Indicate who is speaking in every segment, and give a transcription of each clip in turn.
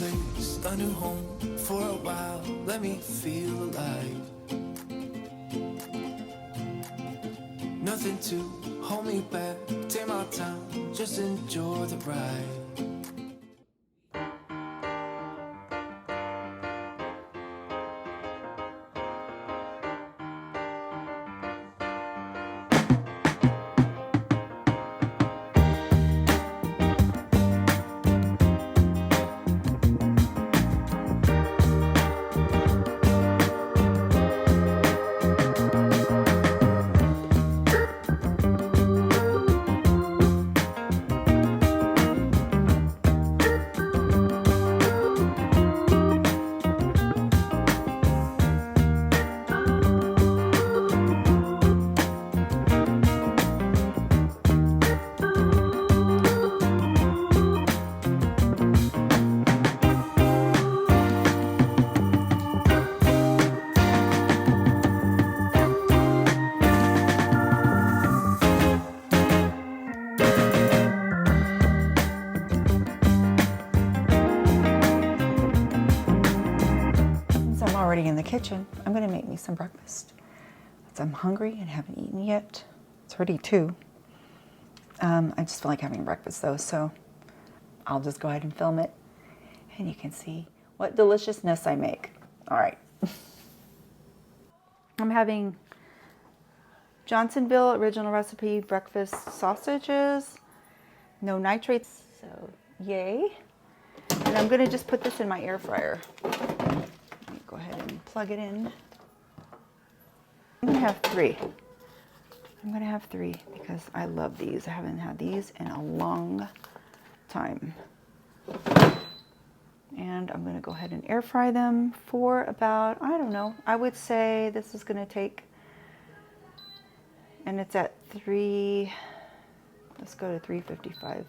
Speaker 1: place, a new home for a while. Let me feel alive. Nothing to hold me back. Take my time, just enjoy the ride.
Speaker 2: Already in the kitchen, I'm going to make me some breakfast. I'm hungry and haven't eaten yet. It's already 2. I just feel like having breakfast though, so I'll just go ahead and film it and you can see what deliciousness I make. All right. I'm having Johnsonville original recipe breakfast sausages, no nitrates, so yay. And I'm going to just put this in my air fryer. Go ahead and plug it in. I'm gonna have 3. I'm gonna have 3 because I love these. I haven't had these in a long time. And I'm gonna go ahead and air fry them for about, I don't know, I would say this is gonna take, and it's at 3, let's go to 355.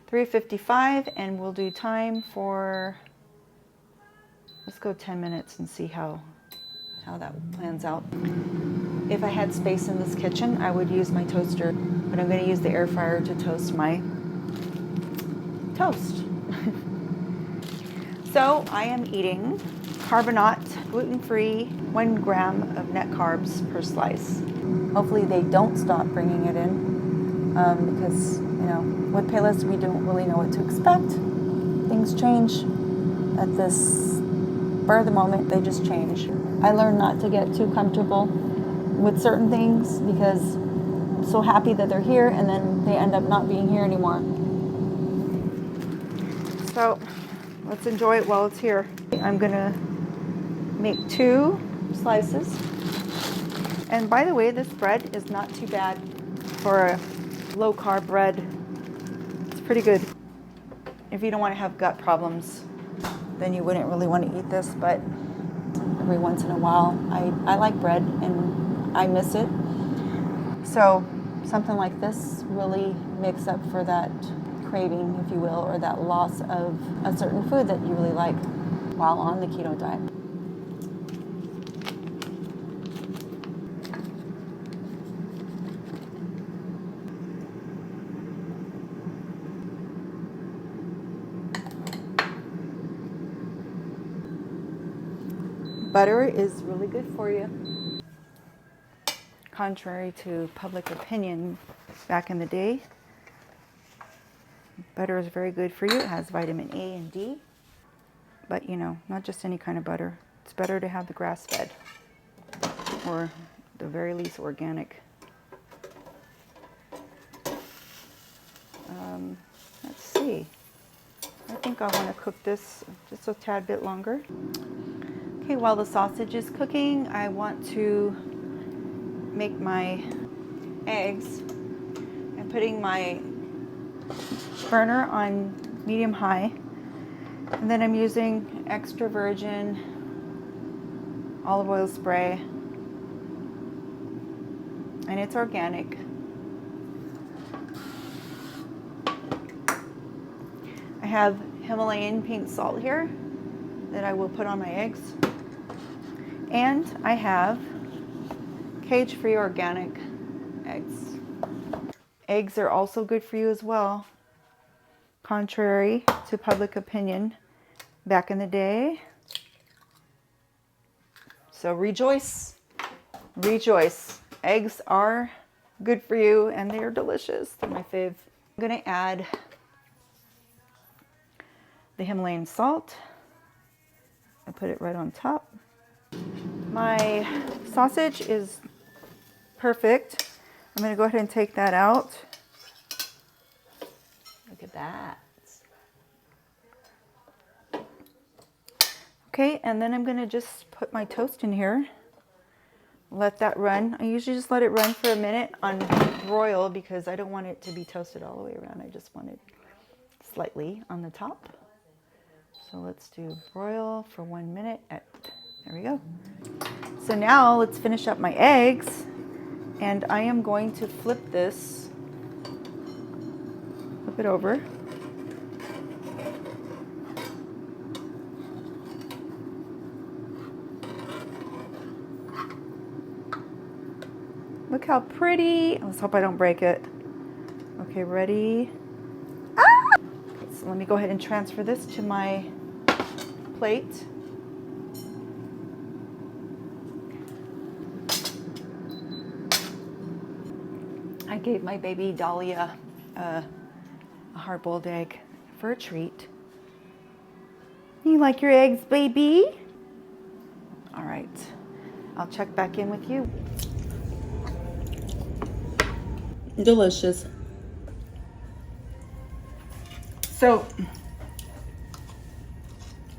Speaker 2: 355, and we'll do time for, let's go 10 minutes and see how that plans out. If I had space in this kitchen, I would use my toaster, but I'm going to use the air fryer to toast my toast. So I am eating carbonate, gluten-free, 1 gram of net carbs per slice. Hopefully they don't stop bringing it in. Because, you know, with Payless, we don't really know what to expect. Things change at this spur of the moment, they just change. I learned not to get too comfortable with certain things because I'm so happy that they're here and then they end up not being here anymore. So let's enjoy it while it's here. I'm gonna make 2 slices. And by the way, this bread is not too bad for a low carb bread. It's pretty good. If you don't want to have gut problems, then you wouldn't really want to eat this, but every once in a while, I like bread and I miss it. So something like this really makes up for that craving, if you will, or that loss of a certain food that you really like while on the keto diet. Butter is really good for you. Contrary to public opinion back in the day, butter is very good for you. It has vitamin A and D. But you know, not just any kind of butter. It's better to have the grass-fed, or at the very least organic. Let's see. I think I want to cook this just a tad bit longer. Okay, while the sausage is cooking, I want to make my eggs. I'm putting my burner on medium-high, and then I'm using extra virgin olive oil spray, and it's organic. I have Himalayan pink salt here that I will put on my eggs. And I have cage-free organic eggs. Eggs are also good for you as well. contrary to public opinion back in the day. So rejoice, rejoice. Eggs are good for you and they're delicious. They're my fave. I'm gonna add the Himalayan salt. I put it right on top. My sausage is perfect. I'm gonna go ahead and take that out. Look at that. Okay, and then I'm gonna just put my toast in here. Let that run. I usually just let it run for a minute on broil because I don't want it to be toasted all the way around. I just want it slightly on the top. So let's do broil for 1 minute. There we go. So now let's finish up my eggs. And I am going to flip this, flip it over. Look how pretty. Let's hope I don't break it. Okay, ready? Ah! Okay, so let me go ahead and transfer this to my plate. I gave my baby Dahlia a hard-boiled egg for a treat. You like your eggs, baby? All right, I'll check back in with you. Delicious. So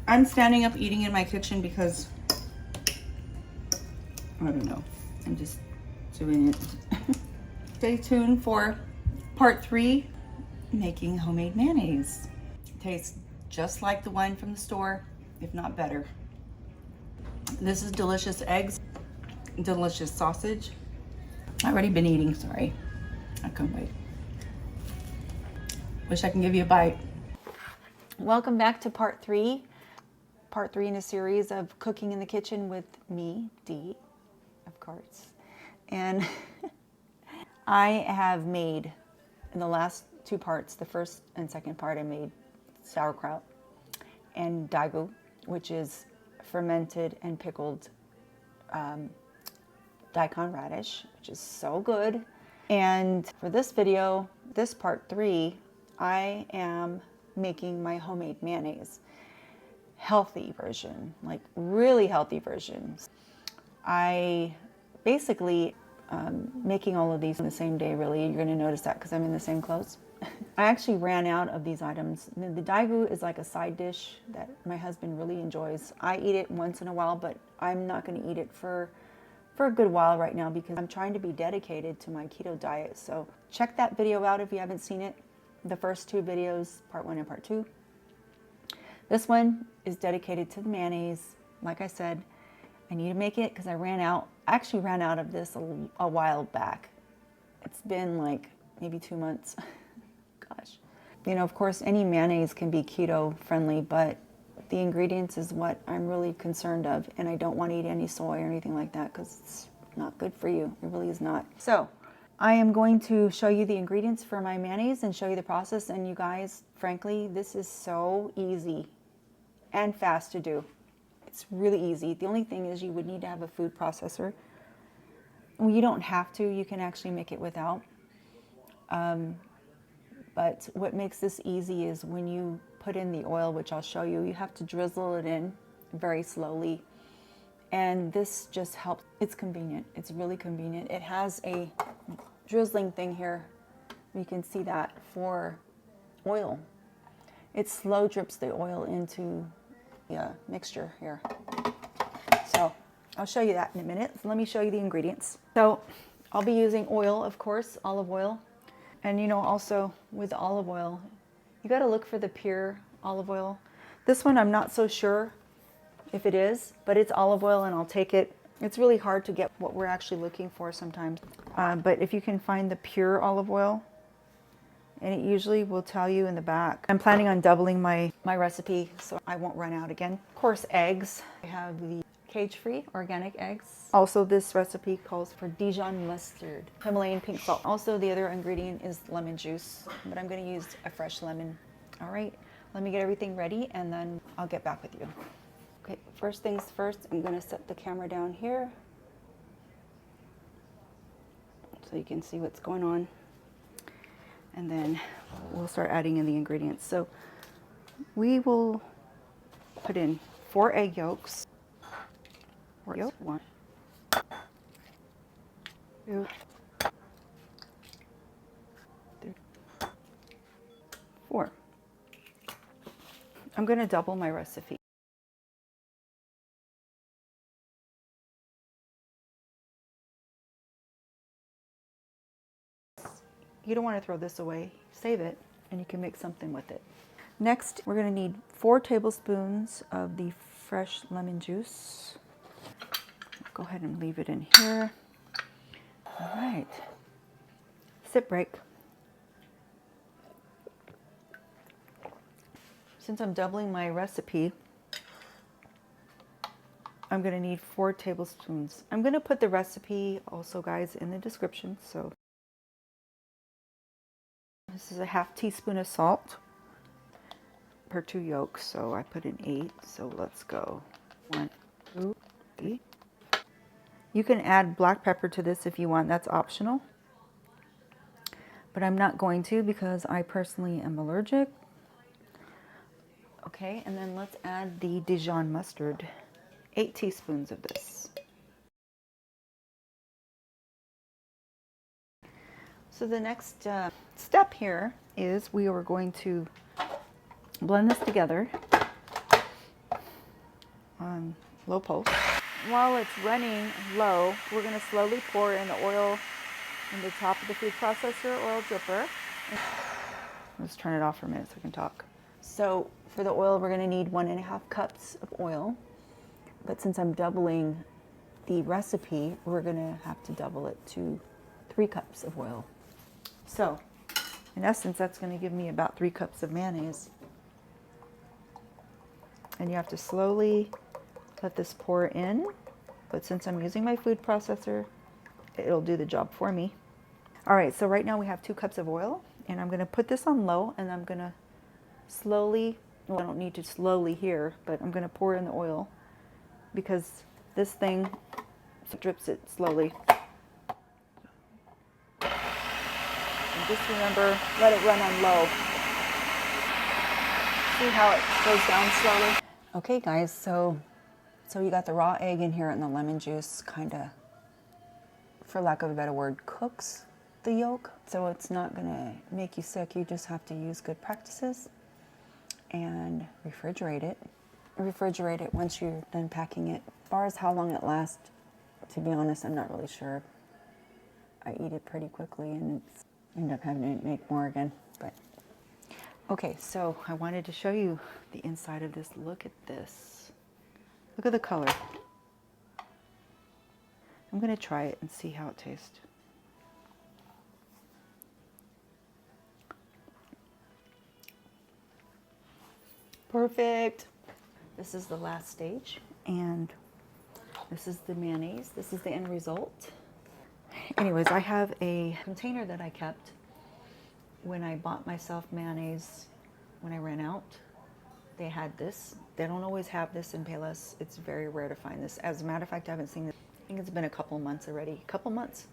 Speaker 2: I'm standing up eating in my kitchen because I don't know, I'm just doing it. Stay tuned for part 3, making homemade mayonnaise. It tastes just like the one from the store, if not better. This is delicious eggs, delicious sausage. I've already been eating, sorry. I can't wait. Wish I can give you a bite. Welcome back to part 3 in a series of cooking in the kitchen with me, Dee, of course. And I have made, in the last 2 parts, the first and second part, I made sauerkraut and dagu, which is fermented and pickled daikon radish, which is so good. And for this video, this part 3, I am making my homemade mayonnaise. Healthy version, like really healthy versions. I basically making all of these on the same day, really. You're gonna notice that because I'm in the same clothes. I actually ran out of these items. The dagu is like a side dish that my husband really enjoys. I eat it once in a while, but I'm not gonna eat it for a good while right now because I'm trying to be dedicated to my keto diet. So check that video out if you haven't seen it. The first 2 videos, part 1 and part 2. This one is dedicated to the mayonnaise. Like I said, I need to make it because I actually ran out of this a while back. It's been like maybe 2 months. Gosh. You know, of course, any mayonnaise can be keto friendly, but the ingredients is what I'm really concerned of, and I don't want to eat any soy or anything like that because it's not good for you. It really is not. So I am going to show you the ingredients for my mayonnaise and show you the process. And you guys, frankly, this is so easy and fast to do. It's really easy. The only thing is you would need to have a food processor. Well, you don't have to. You can actually make it without. But what makes this easy is when you put in the oil, which I'll show you, you have to drizzle it in very slowly. And this just helps. It's convenient. It's really convenient. It has a drizzling thing here. You can see that for oil. It slow drips the oil into the mixture here. So I'll show you that in a minute. So let me show you the ingredients. So I'll be using oil, of course, olive oil. And you know, also with olive oil, you got to look for the pure olive oil. This one I'm not so sure if it is, but it's olive oil and I'll take it. It's really hard to get what we're actually looking for sometimes. But if you can find the pure olive oil, and it usually will tell you in the back. I'm planning on doubling my recipe so I won't run out again. Of course, eggs. I have the cage-free organic eggs. Also, this recipe calls for Dijon mustard, Himalayan pink salt. Also, the other ingredient is lemon juice, but I'm going to use a fresh lemon. All right, let me get everything ready and then I'll get back with you. Okay, first things first, I'm gonna set the camera down here so you can see what's going on. And then we'll start adding in the ingredients. So we will put in 4 egg yolks. 1, 2, 3, 4. I'm gonna double my recipe. You don't want to throw this away. Save it and you can make something with it. Next, we're going to need 4 tablespoons of the fresh lemon juice. Go ahead and leave it in here. All right. Sip break. Since I'm doubling my recipe, I'm going to need 4 tablespoons. I'm going to put the recipe also, guys, in the description. So this is a ½ teaspoon of salt per 2 yolks, so I put in 8. So let's go 1, 2, 3. You can add black pepper to this if you want. That's optional, but I'm not going to because I personally am allergic. Okay, and then let's add the Dijon mustard. 8 teaspoons of this. So the next step here is we are going to blend this together on low pulse. While it's running low, we're going to slowly pour in the oil in the top of the food processor oil dripper. Let's turn it off for a minute so I can talk. So for the oil, we're going to need 1½ cups of oil. But since I'm doubling the recipe, we're going to have to double it to 3 cups of oil. So in essence, that's going to give me about 3 cups of mayonnaise. And you have to slowly let this pour in. But since I'm using my food processor, it'll do the job for me. All right, so right now we have 2 cups of oil, and I'm going to put this on low, and I'm going to slowly, well, I don't need to slowly here, but I'm going to pour in the oil because this thing drips it slowly. And just remember, let it run on low. See how it goes down slowly? Okay guys, so you got the raw egg in here and the lemon juice kind of, for lack of a better word, cooks the yolk. So it's not gonna make you sick. You just have to use good practices and refrigerate it. Refrigerate it once you're done packing it. As far as how long it lasts, to be honest, I'm not really sure. I eat it pretty quickly and end up having to make more again. But okay, so I wanted to show you the inside of this. Look at this. Look at the color. I'm gonna try it and see how it tastes. Perfect. This is the last stage, and this is the mayonnaise. This is the end result. Anyways, I have a container that I kept when I bought myself mayonnaise when I ran out. They had this. They don't always have this in Payless. It's very rare to find this. As a matter of fact, I haven't seen this. I think it's been a couple months already. Couple months.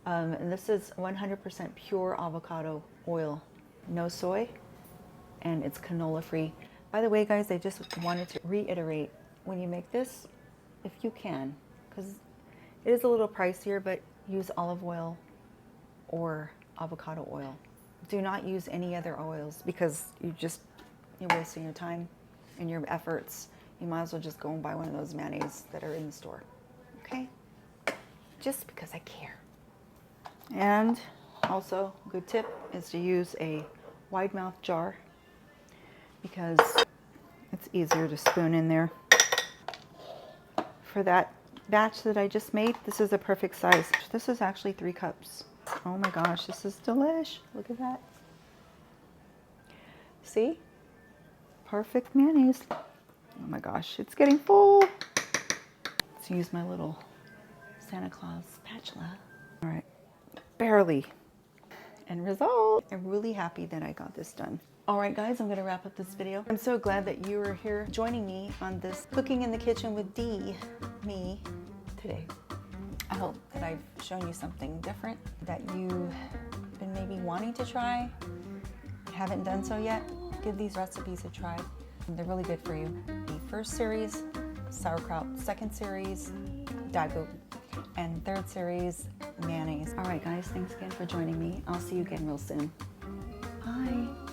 Speaker 2: And this is 100% pure avocado oil. No soy. And it's canola free. By the way, guys, I just wanted to reiterate, when you make this, if you can, because it is a little pricier, but use olive oil or avocado oil. Do not use any other oils because you're wasting your time and your efforts. You might as well just go and buy one of those mayonnaise that are in the store. Okay? Just because I care. And also, a good tip is to use a wide mouth jar because it's easier to spoon in there. For that batch that I just made, this is a perfect size. This is actually 3 cups. Oh my gosh, this is delish. Look at that. See? Perfect mayonnaise. Oh my gosh, it's getting full. Let's use my little Santa Claus spatula. All right, barely. End result. I'm really happy that I got this done. All right, guys, I'm gonna wrap up this video. I'm so glad that you were here joining me on this Cooking in the Kitchen with me today. I hope that I've shown you something different that you've been maybe wanting to try, haven't done so yet. Give these recipes a try. They're really good for you. The first series, sauerkraut. Second series, dagu. And third series, mayonnaise. All right, guys, thanks again for joining me. I'll see you again real soon. Bye.